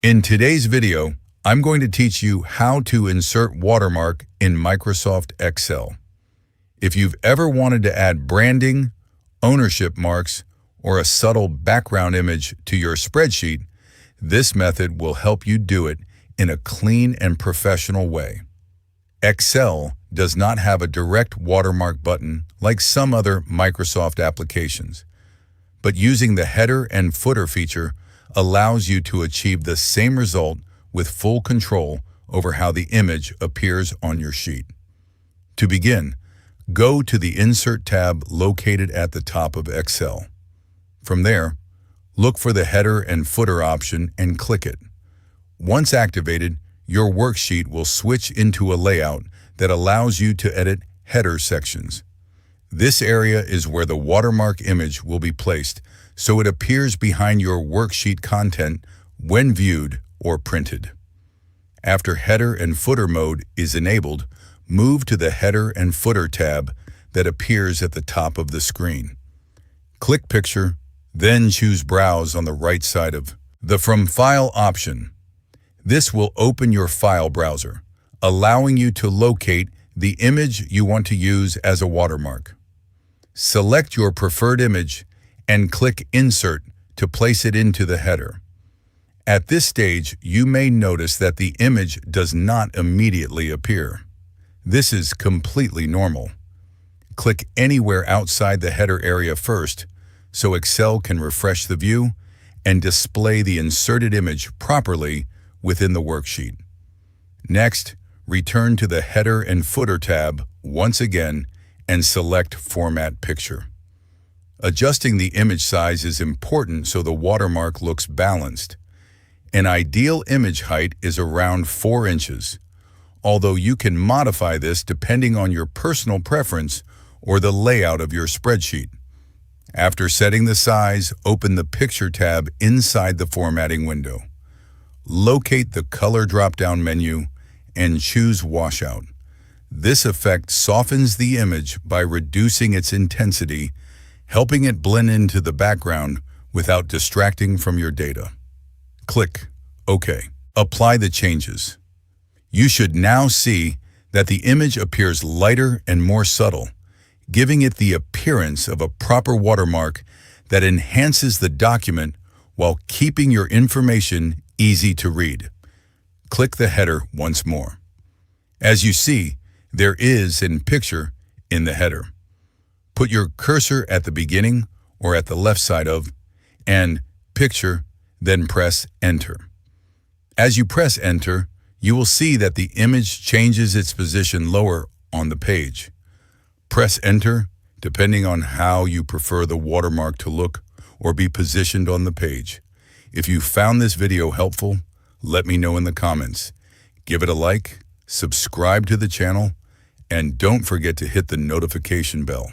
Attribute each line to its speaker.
Speaker 1: In today's video, I'm going to teach you how to insert Watermark in Microsoft Excel. If you've ever wanted to add branding, ownership marks, or a subtle background image to your spreadsheet, this method will help you do it in a clean and professional way. Excel does not have a direct watermark button like some other Microsoft applications, but using the header and footer feature allows you to achieve the same result with full control over how the image appears on your sheet. To begin, go to the Insert tab located at the top of Excel. From there, look for the header and footer option and click it. Once activated, your worksheet will switch into a layout that allows you to edit header sections. This area is where the watermark image will be placed, so it appears behind your worksheet content when viewed or printed. After header and footer mode is enabled, move to the Header and Footer tab that appears at the top of the screen. Click Picture, then choose Browse on the right side of the From File option. This will open your file browser, allowing you to locate the image you want to use as a watermark. Select your preferred image and click Insert to place it into the header. At this stage, you may notice that the image does not immediately appear. This is completely normal. Click anywhere outside the header area first, so Excel can refresh the view and display the inserted image properly within the worksheet. Next, return to the Header and Footer tab once again and select Format Picture. Adjusting the image size is important so the watermark looks balanced. An ideal image height is around 4 inches, although you can modify this depending on your personal preference or the layout of your spreadsheet. After setting the size, open the Picture tab inside the formatting window. Locate the Color drop-down menu and choose Washout. This effect softens the image by reducing its intensity, helping it blend into the background without distracting from your data. Click OK. Apply the changes. You should now see that the image appears lighter and more subtle, giving it the appearance of a proper watermark that enhances the document while keeping your information easy to read. Click the header once more. As you see, there is a picture in the header. Put your cursor at the beginning or at the left side of and Picture, then press Enter. As you press Enter, you will see that the image changes its position lower on the page. Press Enter depending on how you prefer the watermark to look or be positioned on the page. If you found this video helpful, let me know in the comments. Give it a like, subscribe to the channel, and don't forget to hit the notification bell.